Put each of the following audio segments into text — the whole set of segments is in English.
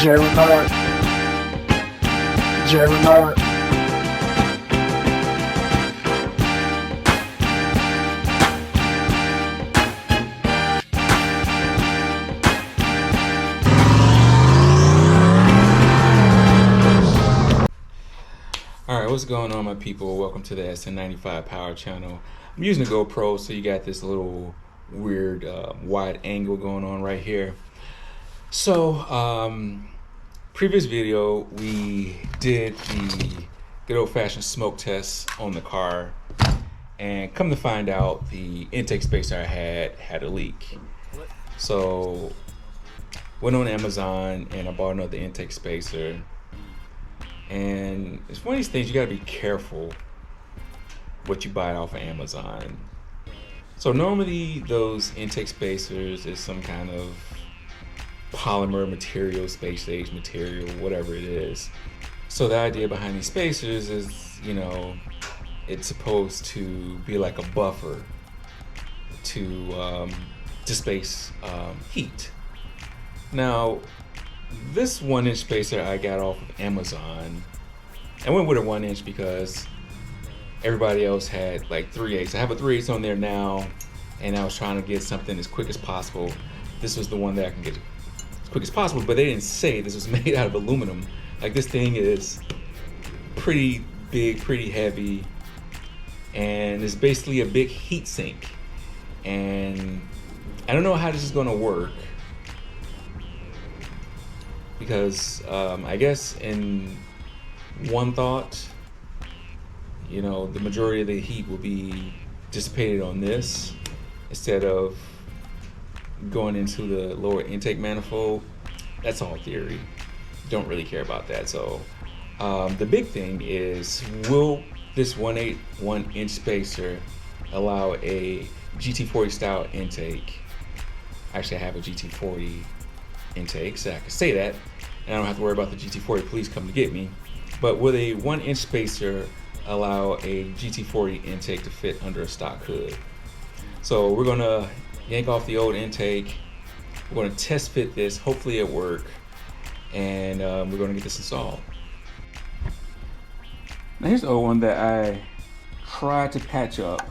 Jerry Nard. Jerry Nard. Alright, what's going on, my people? Welcome to the Sn95 Power channel. I'm using a GoPro, so you got this little weird wide angle going on right here. So, previous video, we did the good old-fashioned smoke test on the car, and come to find out, the intake spacer I had a leak. So, went on Amazon and I bought another intake spacer. And it's one of these things, you gotta be careful what you buy off of Amazon. So normally those intake spacers is some kind of polymer material, space age material, whatever it is. So the idea behind these spacers is, you know, it's supposed to be like a buffer to space heat. Now, this 1-inch spacer I got off of Amazon. I went with a 1-inch because everybody else had like 3/8. I have a 3/8 on there now, and I was trying to get something as quick as possible. This was the one that I can get as quick as possible, but they didn't say this was made out of aluminum. Like, this thing is pretty big, pretty heavy, and it's basically a big heat sink. And I don't know how this is gonna work, because I guess in one thought, you know, the majority of the heat will be dissipated on this instead of going into the lower intake manifold. That's all theory. Don't really care about that. So the big thing is, will this 1/8 spacer allow a GT40 style intake? Actually, I have a GT40 intake, so I can say that, and I don't have to worry about the GT40 police coming to get me. But will a 1-inch spacer allow a GT40 intake to fit under a stock hood? So we're gonna yank off the old intake. We're gonna test fit this. Hopefully it work, and we're gonna get this installed. Now here's the old one that I tried to patch up.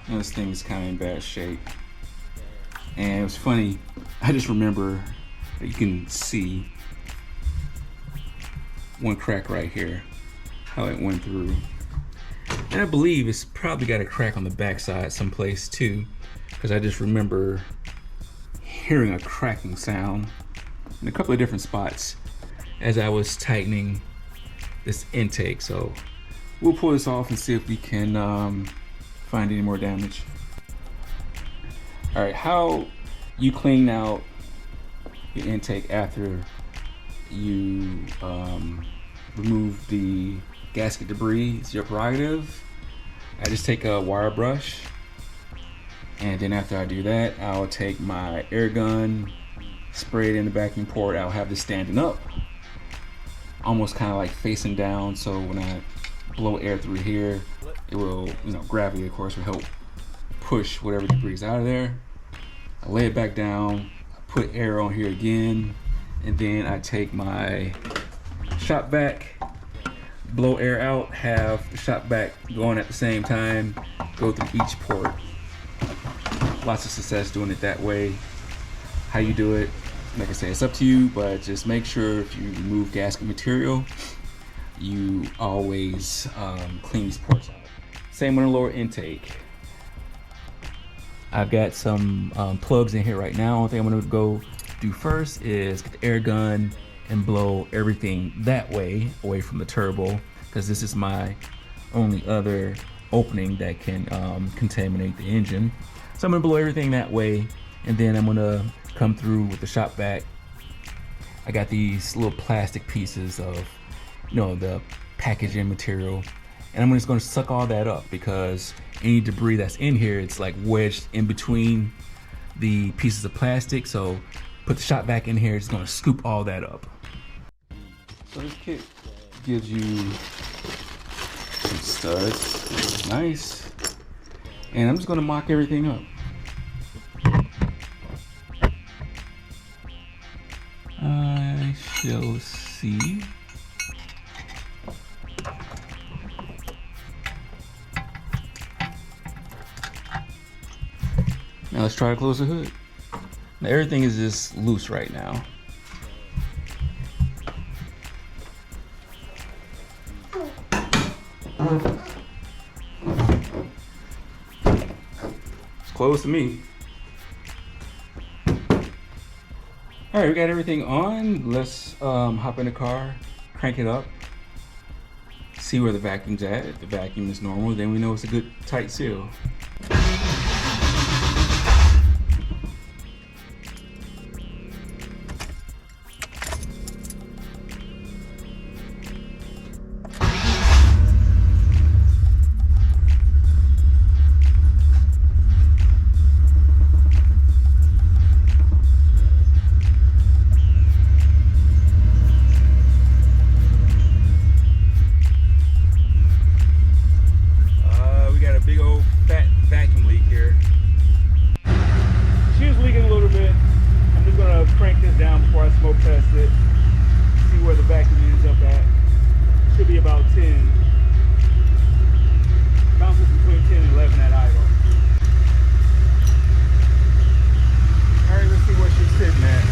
And this thing is kind of in bad shape. And it was funny, I just remember that you can see one crack right here, how it went through. And I believe it's probably got a crack on the backside someplace too, because I just remember hearing a cracking sound in a couple of different spots as I was tightening this intake. So we'll pull this off and see if we can find any more damage. All right, how you clean out your intake after you remove the gasket debris is your prerogative. I just take a wire brush, and then after I do that, I'll take my air gun, spray it in the vacuum port. I'll have this standing up, almost kind of like facing down, so when I blow air through here, it will, you know, gravity of course will help push whatever debris is out of there. I lay it back down, I put air on here again, and then I take my shop vac, blow air out, have the shop vac going at the same time, go through each port. Lots of success doing it that way. How you do it, like I say, it's up to you, but just make sure if you remove gasket material, you always clean these ports out. Same on the lower intake. I've got some plugs in here right now. One thing I'm gonna go do first is get the air gun and blow everything that way, away from the turbo, because this is my only other opening that can contaminate the engine. So I'm gonna blow everything that way, and then I'm gonna come through with the shop vac. I got these little plastic pieces of, you know, the packaging material, and I'm just gonna suck all that up, because any debris that's in here, it's like wedged in between the pieces of plastic. So put the shop vac in here, it's gonna scoop all that up. So this kit gives you some studs, nice. And I'm just gonna mock everything up. shall see. Now let's try to close the hood. Now everything is just loose right now. It's closed to me. All right, we got everything on. Let's hop in the car, crank it up, see where the vacuum's at. If the vacuum is normal, then we know it's a good tight seal. Big old fat vacuum leak here. She was leaking a little bit. I'm just gonna crank this down before I smoke test it. See where the vacuum ends up at. Should be about 10. Bounces between 10 and 11 at idle. Alright, let's see where she's sitting at.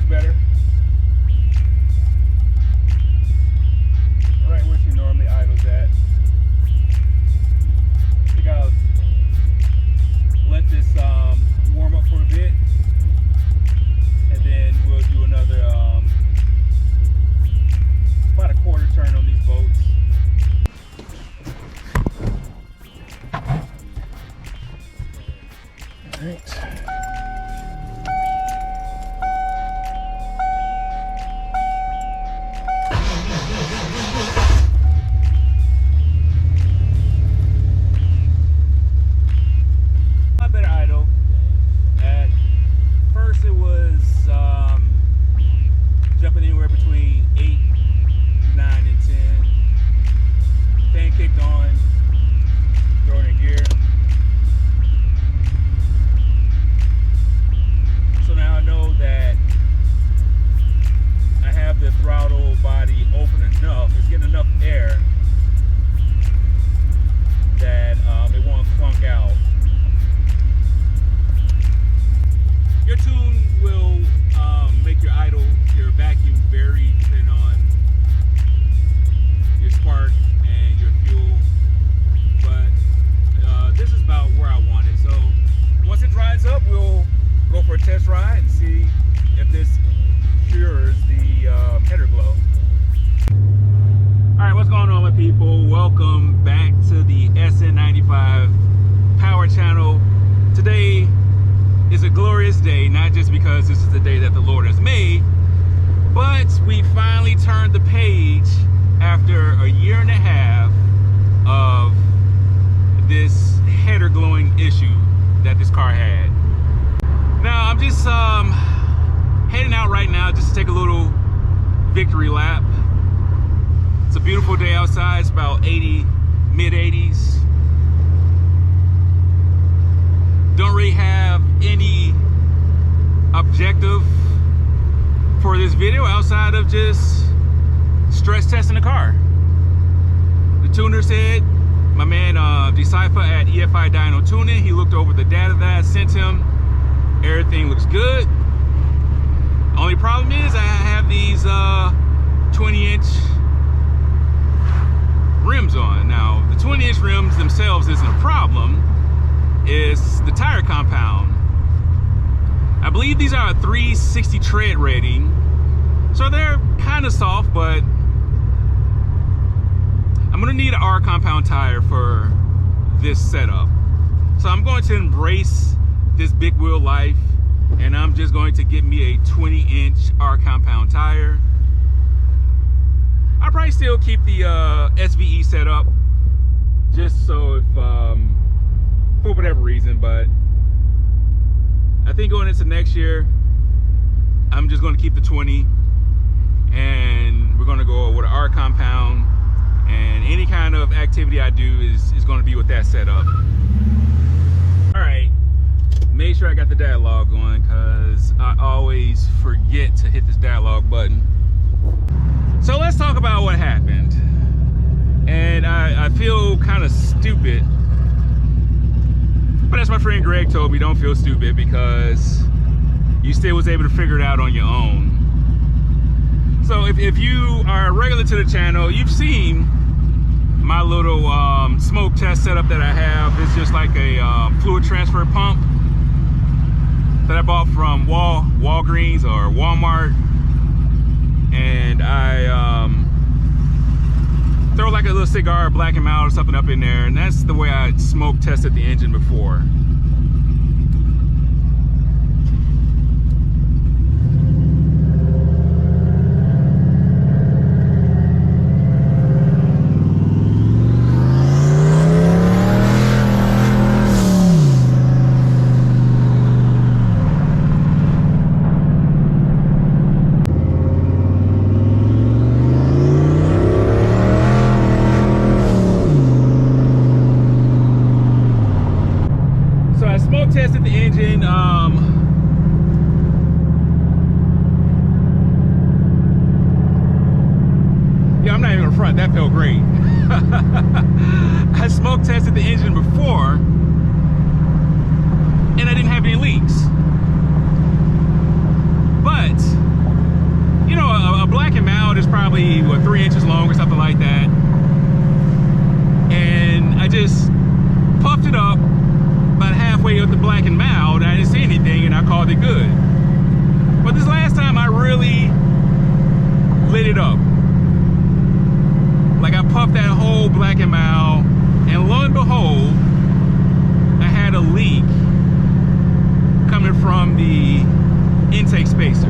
Better. Right where she normally idles at. I think I'll let this warm up for a bit, and then we'll do another about a quarter turn on these bolts. All right. Jumping anywhere between 8, 9, and 10. Fan kicked on, throwing in gear. So now I know that I have the throttle body open enough, it's getting enough air that it won't clunk out. Your tune will make your idle, your vacuum vary depending on your spark and your fuel, but this is about where I want it. So once it dries up, we'll go for a test ride and see if this cures the header glow. All right, what's going on, my people? Welcome back to the Sn95 Power Channel. Today is a glorious day, not just because this is the day that the Lord has made, but we finally turned the page after a year and a half of this header glowing issue that this car had. Now I'm just heading out right now just to take a little victory lap. It's a beautiful day outside. It's about 80, mid 80s. Don't really have any objective for this video outside of just stress testing the car. The tuner said, my man Decipher at EFI Dyno Tuning, he looked over the data that I sent him. Everything looks good. Only problem is I have these 20-inch rims on. Now the 20-inch rims themselves isn't a problem. Is the tire compound. I believe these are a 360 tread rating, so they're kind of soft, but I'm gonna need an R compound tire for this setup. So I'm going to embrace this big wheel life, and I'm just going to get me a 20-inch R compound tire. I'll probably still keep the SVE set up, just so if for whatever reason, but I think going into next year, I'm just going to keep the 20, and we're going to go with an R compound And any kind of activity I do is going to be with that setup. All right, make sure I got the dialogue going, because I always forget to hit this dialogue button. So let's talk about what happened. And I feel kind of stupid, but as my friend Greg told me, don't feel stupid, because you still was able to figure it out on your own. So if you are regular to the channel, you've seen my little smoke test setup that I have. It's just like a fluid transfer pump that I bought from Walgreens or Walmart. And I throw like a little cigar, black and mild or something up in there, and that's the way I smoke tested the engine before. Tested the engine. Yeah, I'm not even gonna front. That felt great. I smoke tested the engine before, and I didn't have any leaks. But you know, a black and mild is probably what, 3 inches long or something like that. And I just puffed it up about halfway up the black and mild. I didn't see anything, and I called it good. But this last time I really lit it up. Like, I puffed that whole black and mild, and lo and behold, I had a leak coming from the intake spacer.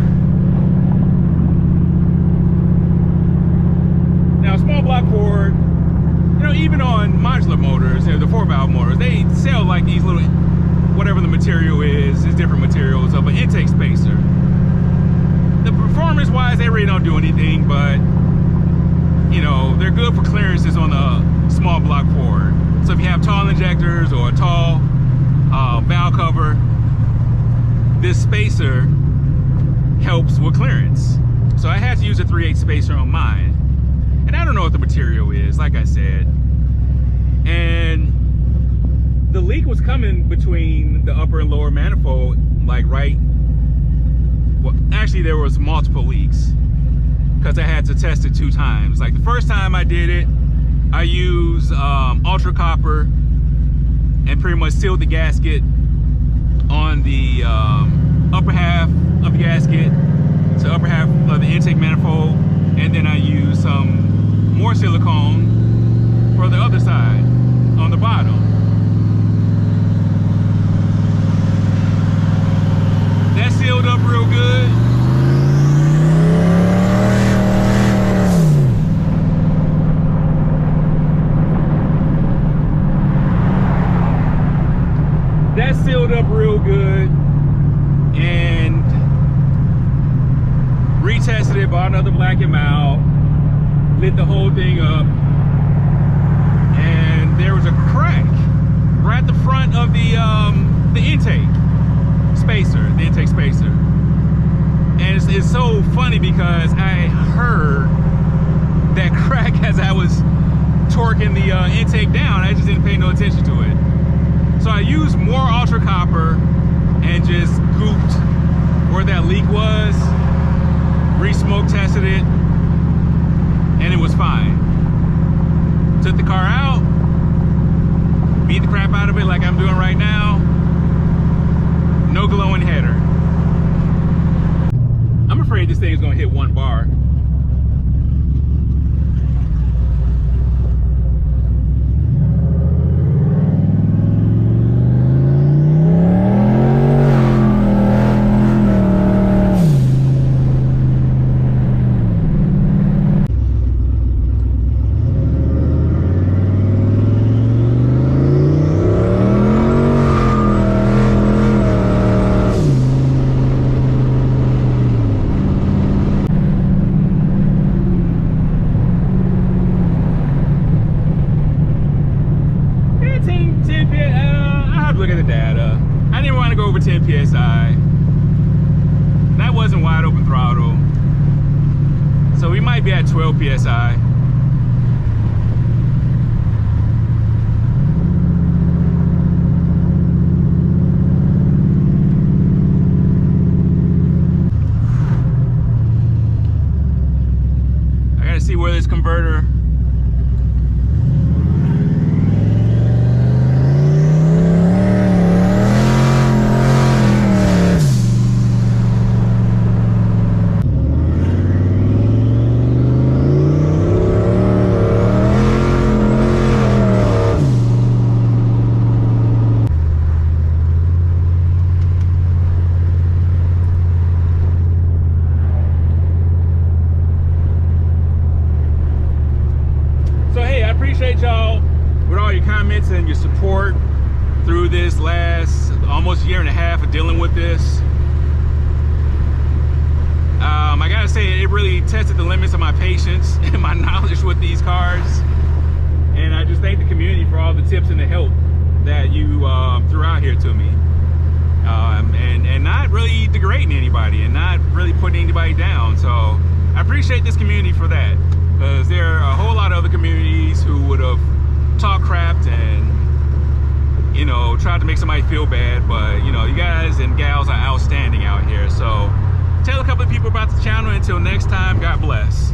Now, small block Ford, you know, even on modular motors, you know, the 4-valve motors, they sell like these little, whatever the material is different materials of an intake spacer. The performance-wise, they really don't do anything, but, you know, they're good for clearances on a small block Ford. So if you have tall injectors or a tall valve cover, this spacer helps with clearance. So I had to use a 3/8 spacer on mine. And I don't know what the material is, like I said. And the leak was coming between the upper and lower manifold, like right, well, actually there was multiple leaks, because I had to test it 2 times. Like the first time I did it, I used ultra copper and pretty much sealed the gasket on the upper half of the gasket to upper half of the intake manifold, and then I used some more silicone for the other side on the bottom. That sealed up real good. That sealed up real good, and retested it, bought another black and mild, lit the whole thing up, and there was a crack right at the front of the intake spacer, And it's so funny because I heard that crack as I was torquing the intake down. I just didn't pay no attention to it. So I used more ultra copper and just gooped where that leak was, re-smoke tested it, and it was fine. Took the car out, beat the crap out of it like I'm doing right now. No glowing header. I'm afraid this thing is gonna hit 1 bar. might be at 12 psi. I gotta see where this converter. So hey, I appreciate y'all with all your comments and your support through this last almost year and a half of dealing with this. I gotta say, it really tested the limits of my patience and my knowledge with these cars. And I just thank the community for all the tips and the help that you threw out here to me. And not really degrading anybody and not really putting anybody down. So I appreciate this community for that. Because there are a whole lot of other communities who would have talked crap and, you know, tried to make somebody feel bad. But, you know, you guys and gals are outstanding out here. So tell a couple of people about the channel. Until next time, God bless.